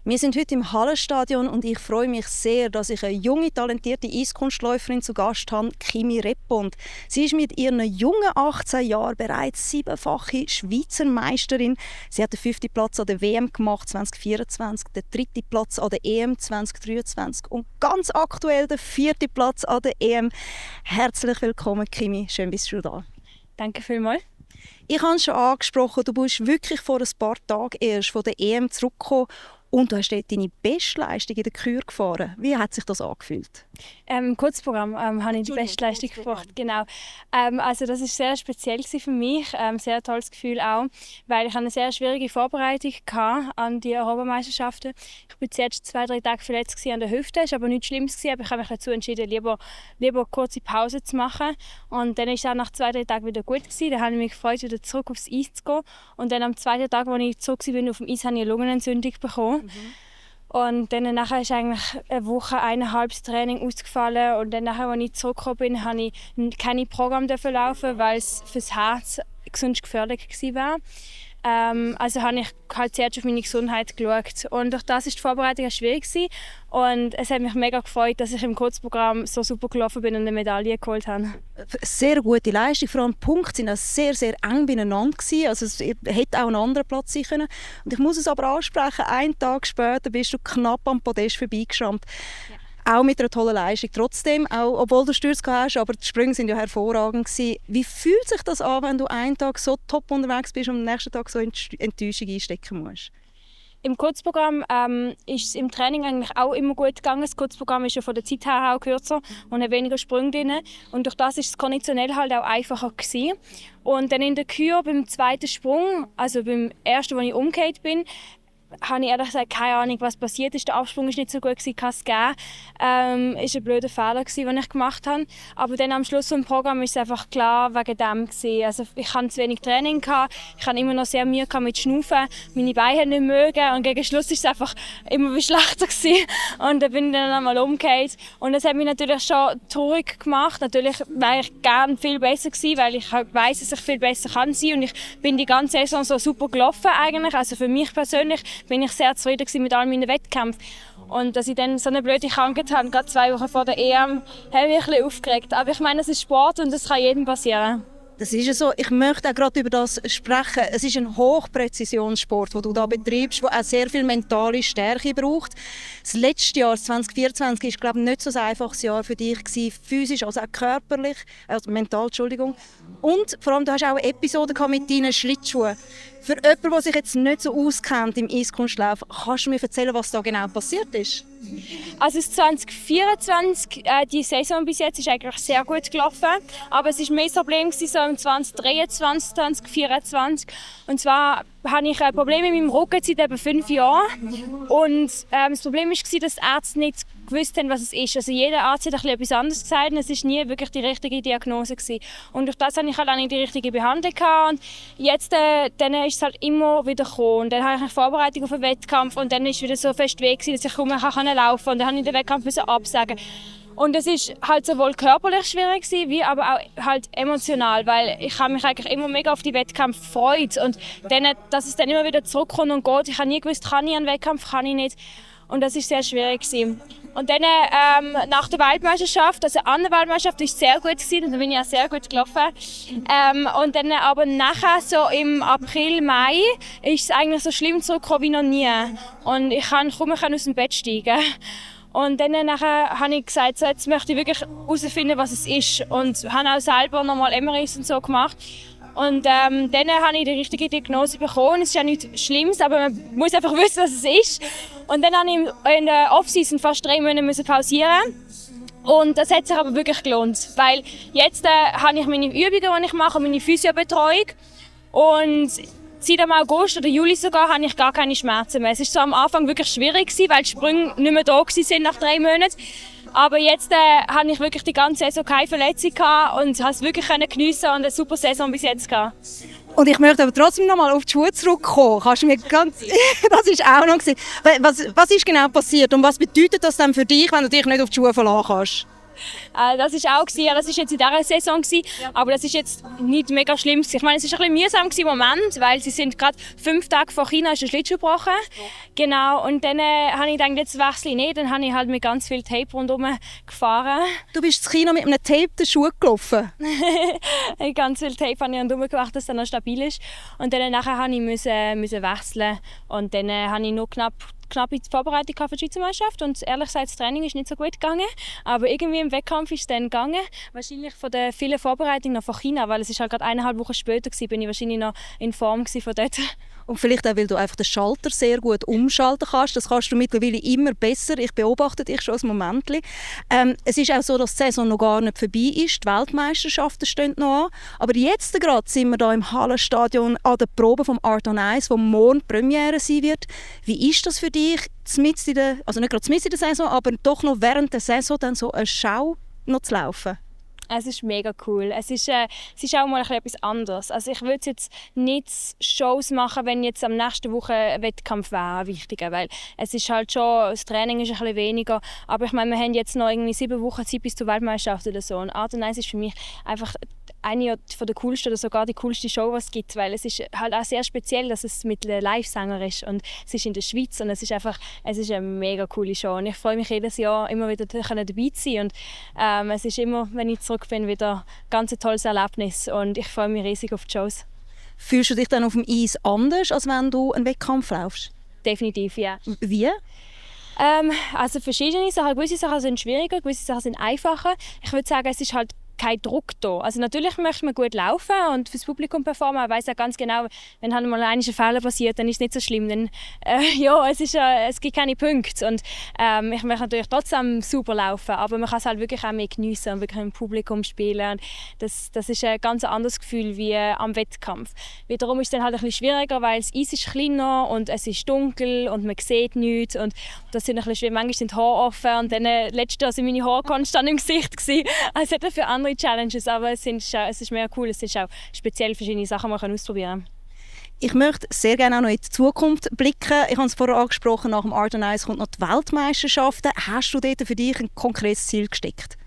Wir sind heute im Hallenstadion und ich freue mich sehr, dass ich eine junge, talentierte Eiskunstläuferin zu Gast habe, Kimi Reppont. Sie ist mit ihren jungen 18 Jahren bereits 7-fache Schweizer Meisterin. Sie hat den 5. Platz an der WM gemacht 2024, den 3. Platz an der EM 2023 und ganz aktuell den 4. Platz an der EM. Herzlich willkommen, Kimi. Schön, bist du da. Danke vielmals. Ich habe es schon angesprochen, du bist wirklich vor ein paar Tagen erst von der EM zurückgekommen und du hast dort deine Bestleistung in der Kür gefahren. Wie hat sich das angefühlt? Im Kurzprogramm habe ich die Bestleistung gebracht. Genau. Also das war sehr speziell für mich, sehr tolles Gefühl auch, weil ich eine sehr schwierige Vorbereitung hatte an die Europameisterschaften. Ich war zuerst 2-3 Tage verletzt an der Hüfte, es war aber nichts Schlimmes, aber ich habe mich dazu entschieden, lieber kurze Pause zu machen. Und dann war es auch nach 2-3 Tagen wieder gut gewesen. Dann habe ich mich gefreut, wieder zurück aufs Eis zu gehen. Und dann am 2. Tag, als ich zurück war auf dem Eis, habe ich eine Lungenentzündung bekommen. Und dann nachher ist eigentlich eine Woche, 1,5 Training ausgefallen. Und dann nachher, als ich zurückgekommen bin, habe ich keine Programm laufen, weil es für das Herz sonst gefährlich war. Also habe ich halt zuerst auf meine Gesundheit geschaut. Und durch das war die Vorbereitung schwierig gewesen. Und es hat mich mega gefreut, dass ich im Kurzprogramm so super gelaufen bin und eine Medaille geholt habe. Sehr gute Leistung. Vor allem die Punkte waren sehr, sehr eng beieinander gewesen. Also es hätte auch ein anderer Platz sein können. Und ich muss es aber ansprechen, einen Tag später bist du knapp am Podest vorbeigeschrammt. Ja. Auch mit einer tollen Leistung. Trotzdem, auch obwohl du Stürze hast, aber die Sprünge waren ja hervorragend gewesen. Wie fühlt sich das an, wenn du einen Tag so top unterwegs bist und am nächsten Tag so Enttäuschung einstecken musst? Im Kurzprogramm ist es im Training eigentlich auch immer gut gegangen. Das Kurzprogramm ist ja von der Zeit her auch kürzer und hat weniger Sprünge drin. Und durch das ist es konditionell halt auch einfacher gewesen. Und dann in der Kür beim zweiten Sprung, also beim ersten, wo ich umgekehrt bin, habe ich ehrlich gesagt keine Ahnung, was passiert ist. Der Absprung war nicht so gut, kann es geben. War ein blöder Fehler, den ich gemacht habe. Aber dann am Schluss des Programms ist es einfach klar wegen dem gewesen. Also ich hatte zu wenig Training, ich hatte immer noch sehr Mühe mit Schnaufen, meine Beine nicht mögen und gegen Schluss war es einfach immer schlechter gewesen. Und dann bin ich dann einmal umgekehrt. Und das hat mich natürlich schon traurig gemacht. Natürlich wäre ich gerne viel besser gewesen, weil ich weiss, dass ich viel besser kann sein. Und ich bin die ganze Saison so super gelaufen eigentlich. Also für mich persönlich bin ich sehr zufrieden mit all meinen Wettkämpfen. Und dass ich dann so eine blöde Krankheit hatte, gerade 2 Wochen vor der EM, habe mich ein bisschen aufgeregt. Aber ich meine, es ist Sport und das kann jedem passieren. Das ist ja so. Ich möchte auch gerade über das sprechen. Es ist ein Hochpräzisionssport, den du da betreibst, der auch sehr viel mentale Stärke braucht. Das letzte Jahr, 2024, war, glaube ich, nicht so ein einfaches Jahr für dich gewesen, physisch als auch körperlich, also mental, Entschuldigung. Und vor allem, du hast auch Episoden mit deinen Schlittschuhen. Für jemanden, der sich jetzt nicht so auskennt im Eiskunstlauf, kannst du mir erzählen, was da genau passiert ist? Also 2024, die Saison bis jetzt ist eigentlich sehr gut gelaufen, aber es war mehr das Problem so im 2023, 2024. Und zwar hatte ich Probleme mit meinem Rücken seit etwa 5 Jahren. Und das Problem war, dass die Ärzte nicht gewusst haben, was es ist. Also jeder Arzt hat etwas anderes gesagt und es war nie wirklich die richtige Diagnose gewesen. Und durch das hatte ich halt auch nicht die richtige Behandlung gehabt. Und jetzt dann ist es halt immer wieder gekommen. Und dann habe ich eine Vorbereitung auf einen Wettkampf und dann war es wieder so fest weh gewesen, dass ich kaum mehr laufen konnte. Und dann musste ich den Wettkampf absagen. Und es ist halt sowohl körperlich schwierig gewesen, wie aber auch halt emotional, weil ich habe mich eigentlich immer mega auf die Wettkämpfe gefreut und dann, dass es dann immer wieder zurückkommt und geht. Ich habe nie gewusst, kann ich einen Wettkampf, kann ich nicht. Und das war sehr schwierig gewesen. Und dann nach der Weltmeisterschaft, also an der Weltmeisterschaft, war es sehr gut gewesen, und da bin ich auch sehr gut gelaufen. Und dann aber nachher, so im April, Mai, ist es eigentlich so schlimm zurückgekommen wie noch nie. Und ich konnte kaum mehr aus dem Bett steigen. Und dann nachher habe ich gesagt, so, jetzt möchte ich wirklich herausfinden, was es ist. Und habe auch selber nochmal MRIs und so gemacht. Und dann habe ich die richtige Diagnose bekommen. Es ist ja nichts Schlimmes, aber man muss einfach wissen, was es ist. Und dann musste ich in der Off-Season fast 3 Monate pausieren. Und das hat sich aber wirklich gelohnt. Weil jetzt habe ich meine Übungen, die ich mache, meine Physiobetreuung. Und seit dem August oder Juli sogar habe ich gar keine Schmerzen mehr. Es war so am Anfang wirklich schwierig, weil die Sprünge nicht mehr da waren nach 3 Monaten. Aber jetzt habe ich wirklich die ganze Saison keine Verletzung gehabt und konnte es wirklich geniessen und eine super Saison bis jetzt gehabt. Und ich möchte aber trotzdem noch mal auf die Schuhe zurückkommen. Kannst du mir ganz das war auch noch. Was ist genau passiert und was bedeutet das dann für dich, wenn du dich nicht auf die Schuhe verlassen kannst? Das ist auch gewesen, das ist jetzt in dieser Saison gewesen, aber das ist jetzt nicht mega schlimm gewesen. Ich meine, es ist ein bisschen mühsam im Moment, weil sie sind gerade 5 Tage vor China ist der Schlittschuh gebrochen. Genau, und dann habe ich gedacht, jetzt wechsle ich nicht, dann habe ich halt mit ganz viel Tape rundherum gefahren. Du bist ins Kino mit einem tapeten Schuh gelaufen? Ganz viel Tape habe ich rundherum gemacht, dass es dann noch stabil ist. Und dann nachher musste ich wechseln und dann habe ich nur knapp in die Vorbereitung für die Schweizer Meisterschaft und ehrlich gesagt, das Training ist nicht so gut gegangen, aber irgendwie im Wettkampf ist es dann gegangen. Wahrscheinlich von der vielen Vorbereitungen noch von China, weil es ist halt gerade 1,5 Wochen später war, bin ich wahrscheinlich noch in Form von dort. Und vielleicht auch, weil du einfach den Schalter sehr gut umschalten kannst. Das kannst du mittlerweile immer besser. Ich beobachte dich schon ein Moment. Es ist auch so, dass die Saison noch gar nicht vorbei ist. Die Weltmeisterschaften stehen noch an. Aber jetzt gerade sind wir hier im Hallenstadion an der Probe vom Art on Ice, wo morgen die Premiere sein wird. Wie ist das für dich, nicht gerade mitten in der Saison, aber doch noch während der Saison dann so eine Schau noch zu laufen? Es ist mega cool. Es ist auch mal etwas anderes. Also ich würde jetzt nicht Shows machen, wenn jetzt am nächsten Woche ein Wettkampf wäre wichtiger, weil es ist halt schon, das Training ist ein bisschen weniger. Aber ich meine, wir haben jetzt noch irgendwie 7 Wochen Zeit bis zur Weltmeisterschaft oder so. Und Art on Ice ist für mich einfach eine von der coolsten oder sogar die coolste Show, die es gibt, weil es ist halt auch sehr speziell, dass es mit einem Live-Sänger ist und es ist in der Schweiz und es ist eine mega coole Show und ich freue mich jedes Jahr immer wieder dabei zu sein und es ist immer, wenn ich zurück bin, wieder ein ganz tolles Erlebnis und ich freue mich riesig auf die Shows. Fühlst du dich dann auf dem Eis anders, als wenn du einen Wettkampf laufst? Definitiv, ja. Wie? Also verschiedene Sachen, gewisse Sachen sind schwieriger, gewisse Sachen sind einfacher. Ich würde sagen, es ist halt kein Druck da. Also natürlich möchte man gut laufen und fürs Publikum performen. Man weiß ja ganz genau, wenn halt mal ein Fehler passiert, dann ist es nicht so schlimm. Dann, es gibt keine Punkte. Und ich möchte natürlich trotzdem super laufen, aber man kann es halt wirklich auch mehr geniessen und wirklich im Publikum spielen. Und das ist ein ganz anderes Gefühl wie am Wettkampf. Wiederum ist es dann halt ein bisschen schwieriger, weil das Eis ist kleiner und es ist dunkel und man sieht nichts. Und das sind ein bisschen schwierig. Manchmal sind die Haare offen und dann letztes Jahr waren meine Haare konstant im Gesicht. Also es hat für andere Challenges, aber es ist mega cool. Es ist auch speziell verschiedene Sachen, die man ausprobieren kann. Ich möchte sehr gerne auch noch in die Zukunft blicken. Ich habe es vorher angesprochen, nach dem Art on Ice kommt noch die Weltmeisterschaften. Hast du dort für dich ein konkretes Ziel gesteckt?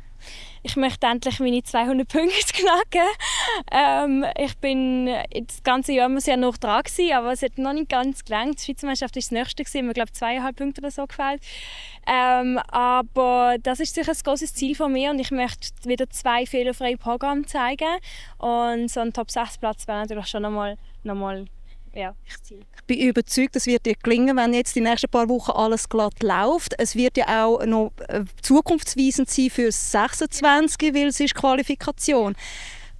Ich möchte endlich meine 200 Punkte knacken. Ich bin das ganze Jahr immer sehr noch dran gewesen, aber es hat noch nicht ganz gelangt. Die Schweizer Meisterschaft war das nächste gewesen, mir glaube 2,5 Punkte oder so gefällt. Aber das ist sicher ein großes Ziel von mir und ich möchte wieder 2 fehlerfreie Programme zeigen und so ein Top-6-Platz wäre natürlich schon nochmal Ziel. Ich bin überzeugt, es wird dir gelingen, wenn jetzt die nächsten paar Wochen alles glatt läuft. Es wird ja auch noch zukunftsweisend sein für 26, weil es ist Qualifikation.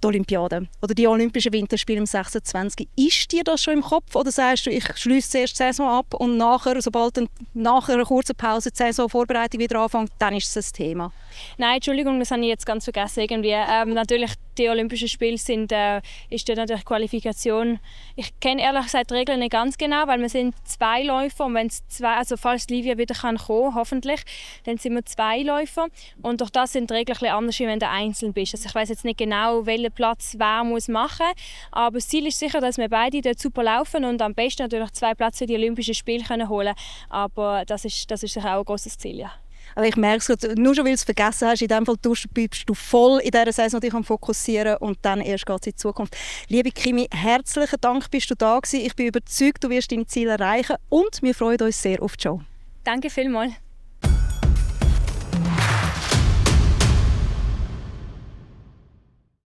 Die Olympiade oder die Olympischen Winterspiele im 26. Ist dir das schon im Kopf oder sagst du, ich schließe zuerst die Saison ab und nachher, sobald nach einer kurzen Pause die Saisonvorbereitung wieder anfängt, dann ist es ein Thema? Nein, Entschuldigung, das habe ich jetzt ganz vergessen. Irgendwie. Natürlich, die Olympischen Spiele ist dort natürlich Qualifikation. Ich kenne ehrlich gesagt die Regeln nicht ganz genau, weil wir sind 2 Läufer und wenn falls Livia wieder kommen kann, hoffentlich, dann sind wir 2 Läufer und durch das sind die Regeln ein bisschen anders, als wenn du einzeln bist. Also ich weiß jetzt nicht genau, welchen Platz wer muss machen, aber das Ziel ist sicher, dass wir beide dort super laufen und am besten natürlich 2 Plätze für die Olympischen Spiele holen können. Aber das ist sicher auch ein grosses Ziel, ja. Aber ich merke es gerade, nur schon weil du es vergessen hast, in dem Fall bist du voll in dieser Saison dich am Fokussieren und dann erst geht es in die Zukunft. Liebe Kimi, herzlichen Dank, bist du da gewesen. Ich bin überzeugt, du wirst deine Ziele erreichen und wir freuen uns sehr auf die Show. Danke vielmals.